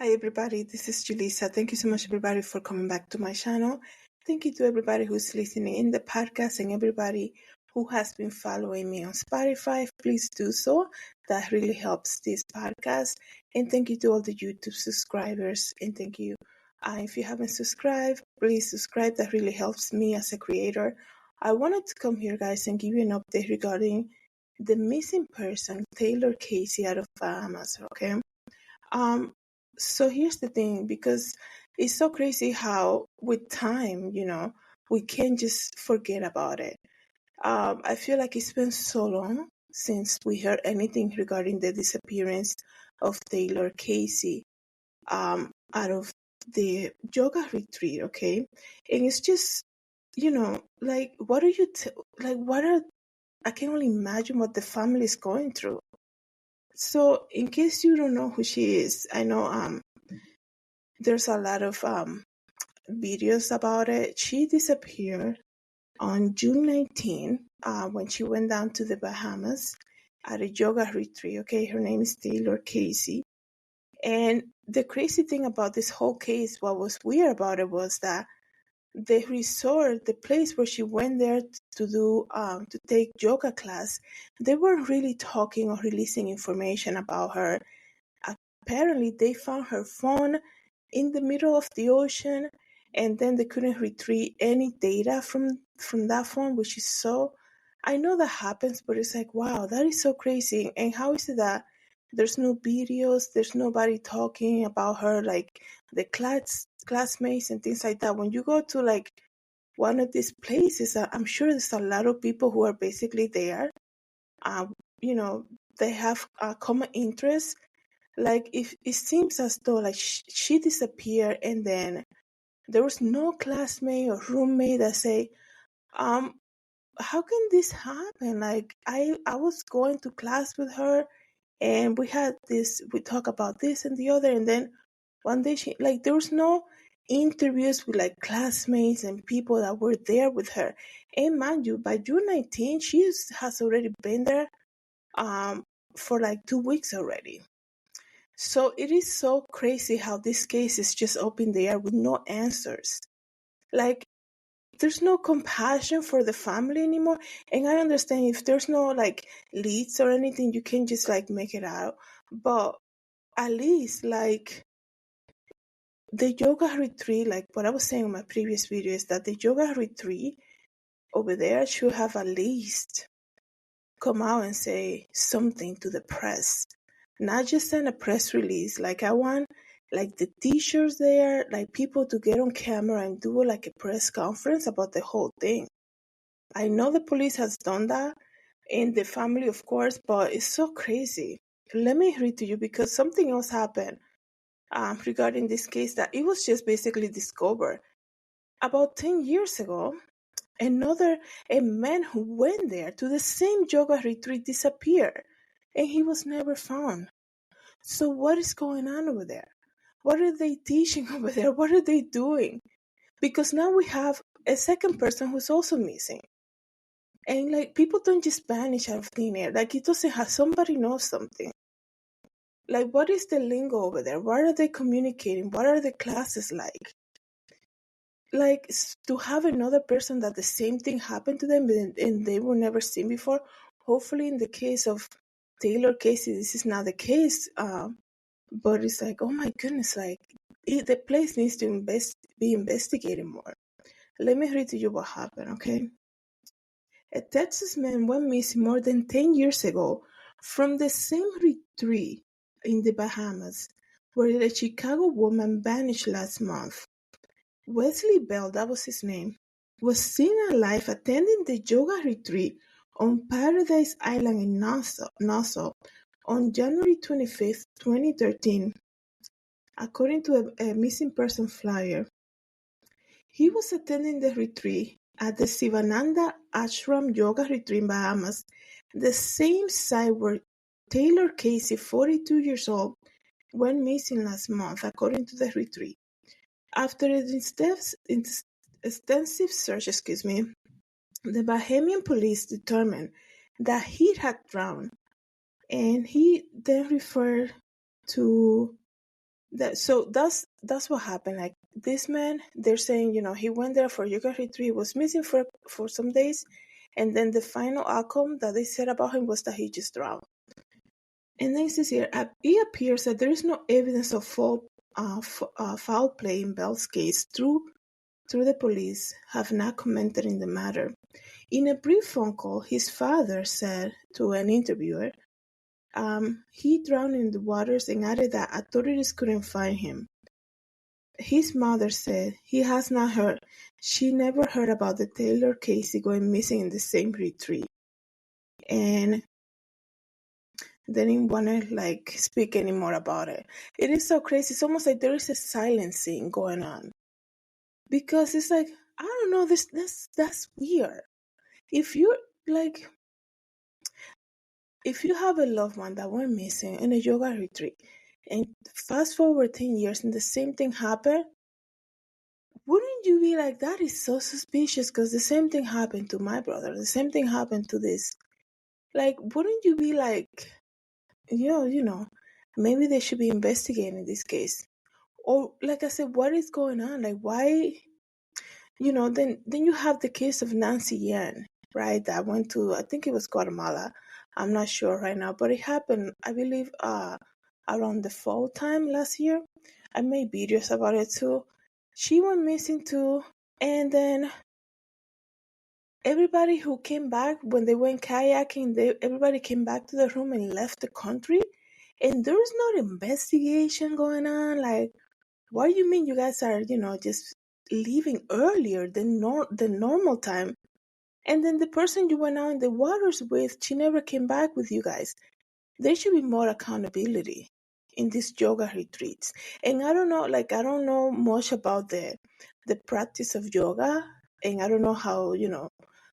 Hi everybody, this is Julissa. Thank you so much everybody for coming back to my channel. Thank you to everybody who's listening in the podcast and everybody who has been following me on Spotify. Please do so. That really helps this podcast. And thank you to all the YouTube subscribers. And thank you. If you haven't subscribed, please subscribe. That really helps me as a creator. I wanted to come here, guys, and give you an update regarding the missing person, Taylor Casey, out of Bahamas. Okay. Um, so here's the thing, because it's so crazy how with time, we can't just forget about it. I feel like it's been so long since we heard anything regarding the disappearance of Taylor Casey out of the yoga retreat, okay? And it's just, like, what are you, like, what are, I can only imagine what the family is going through. So, in case you don't know who she is, I know there's a lot of videos about it. She disappeared on June 19 when she went down to the Bahamas at a yoga retreat. Okay, her name is Taylor Casey. And the crazy thing about this whole case, what was weird about it was that the resort, the place where she went there to take yoga class, they weren't really talking or releasing information about her. Apparently, they found her phone in the middle of the ocean, and then they couldn't retrieve any data from that phone, which is so. I know that happens, but it's like, wow, that is so crazy. And how is it that there's no videos, there's nobody talking about her, like the classmates and things like that? When you go to like one of these places, I'm sure there's a lot of people who are basically there. Uh, you know, they have a common interest. Like, if it seems as though like she disappeared, and then there was no classmate or roommate that say, um how can this happen? Like, I was going to class with her, and we talk about this and the other, and then one day she, like, there was no interviews with like classmates and people that were there with her. And mind you, by June 19 has already been there for like 2 weeks already. So it is so crazy how this case is just up in the air with no answers. Like, there's no compassion for the family anymore. And I understand if there's no like leads or anything, you can just like make it out. But at least like the yoga retreat, like what I was saying in my previous video, is that the yoga retreat over there should have at least come out and say something to the press. Not just send a press release. Like, I want like the teachers there, like people to get on camera and do like a press conference about the whole thing. I know the police has done that, and the family, of course, but it's so crazy. Let me read to you, because something else happened regarding this case, that it was just basically discovered about 10 years ago. A man who went there to the same yoga retreat disappeared, and he was never found. So what is going on over there? What are they teaching over there? What are they doing? Because now we have a second person who's also missing. And like, people don't just vanish out of thin air. Like, it doesn't have, somebody knows something. Like, what is the lingo over there? What are they communicating? What are the classes like? Like, to have another person that the same thing happened to them and they were never seen before. Hopefully, in the case of Taylor Casey, this is not the case. But it's like, oh my goodness, like, the place needs to be investigated more. Let me read to you what happened, okay? A Texas man went missing more than 10 years ago from the same retreat in the Bahamas where the Chicago woman vanished last month. Wesley Bell, that was his name, was seen alive attending the yoga retreat on Paradise Island in Nassau on January 25th, 2013, according to a missing person flyer. He was attending the retreat at the Sivananda Ashram Yoga Retreat in Bahamas, the same site where Taylor Casey, 42 years old, went missing last month, according to the retreat. After an extensive search, the Bahamian police determined that he had drowned, and he then referred to that's what happened. Like this man, they're saying, he went there for yoga retreat. He was missing for some days, and then the final outcome that they said about him was that he just drowned. And then it says here, it appears that there is no evidence of foul play in Bell's case. Through the police have not commented in the matter. In a brief phone call, his father said to an interviewer, he drowned in the waters and added that authorities couldn't find him. His mother said he has not heard. She never heard about the Taylor Casey going missing in the same retreat. And they didn't want to speak anymore about it. It is so crazy. It's almost like there is a silencing going on. Because it's like, I don't know, that's weird. If you have a loved one that went missing in a yoga retreat, and fast forward 10 years and the same thing happened, wouldn't you be like, that is so suspicious because the same thing happened to my brother, the same thing happened to this? Like, wouldn't you be like, maybe they should be investigating this case? Or like I said, what is going on? Like, why? Then you have the case of Nancy Yan, right? That went to, I think it was Guatemala. I'm not sure right now, but it happened, I believe, around the fall time last year. I made videos about it too. She went missing too, and then everybody who came back when they went kayaking, everybody came back to the room and left the country, and there was no investigation going on. Like, what do you mean you guys are, just leaving earlier than the normal time? And then the person you went out in the waters with, she never came back with you guys. There should be more accountability in these yoga retreats. And I don't know much about the practice of yoga, and I don't know how,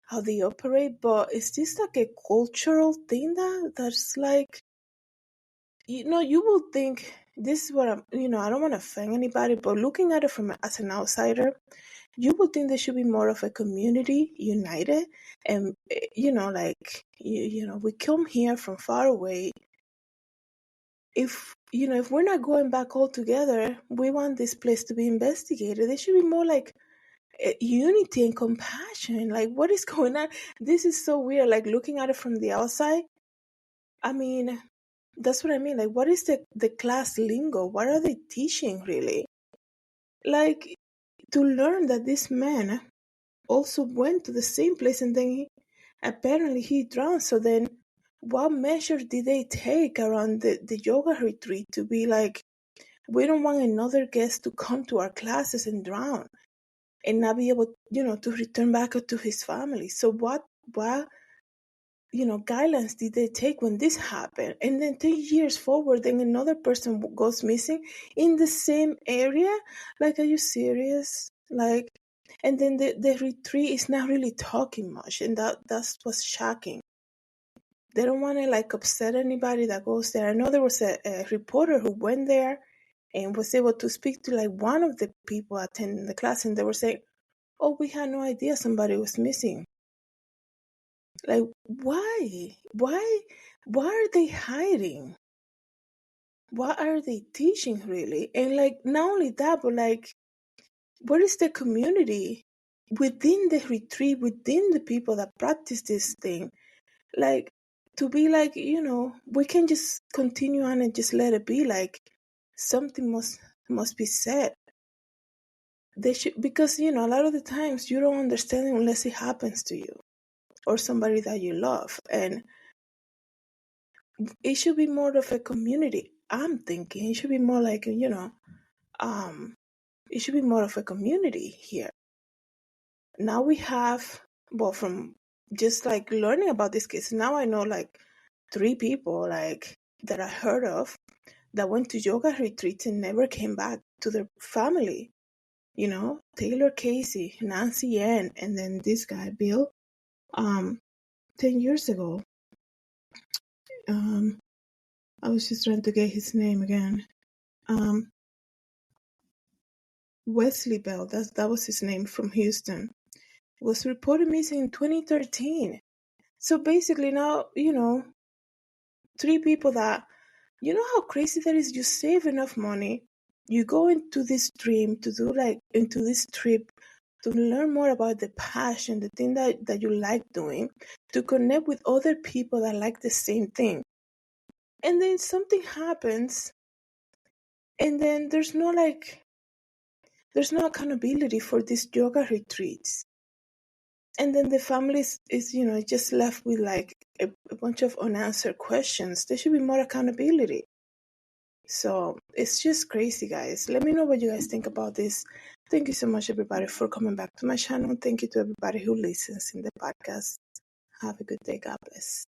how they operate, but is this like a cultural thing that's like, you will think, this is what I don't want to offend anybody, but looking at it as an outsider, you would think there should be more of a community united, and we come here from far away. If we're not going back all together, we want this place to be investigated. There should be more like unity and compassion. Like, what is going on? This is so weird. Like, looking at it from the outside, I mean, that's what I mean. Like, what is the class lingo? What are they teaching, really? Like, to learn that this man also went to the same place and then apparently he drowned. So then what measures did they take around the yoga retreat to be like, we don't want another guest to come to our classes and drown and not be able, to return back to his family? So what guidelines did they take when this happened? And then 10 years forward, then another person goes missing in the same area? Like, are you serious? Like, and then the retreat is not really talking much, and that's what's shocking. They don't want to upset anybody that goes there. I know there was a reporter who went there and was able to speak to one of the people attending the class, and they were saying, oh, we had no idea somebody was missing. Like, why are they hiding? What are they teaching, really? And not only that, but what is the community within the retreat, within the people that practice this thing? Like, to be we can just continue on and just let it be. Like, something must be said. They should, because a lot of the times you don't understand unless it happens to you or somebody that you love, and it should be more of a community. I'm thinking it should be more like it should be more of a community here. Now we have, well, from just learning about this case, now I know 3 people that I heard of that went to yoga retreats and never came back to their family. Taylor Casey, Nancy Ann, and then this guy Bill. 10 years ago. I was just trying to get his name again. Wesley Bell, that was his name, from Houston, was reported missing in 2013. So basically now, 3 people that, how crazy that is. You save enough money You go into this dream to do like into this trip to learn more about the passion, the thing that you like doing, to connect with other people that like the same thing. And then something happens, and then there's no accountability for these yoga retreats. And then the family is just left with like a bunch of unanswered questions. There should be more accountability. So it's just crazy, guys. Let me know what you guys think about this. Thank you so much, everybody, for coming back to my channel. Thank you to everybody who listens in the podcast. Have a good day. God bless.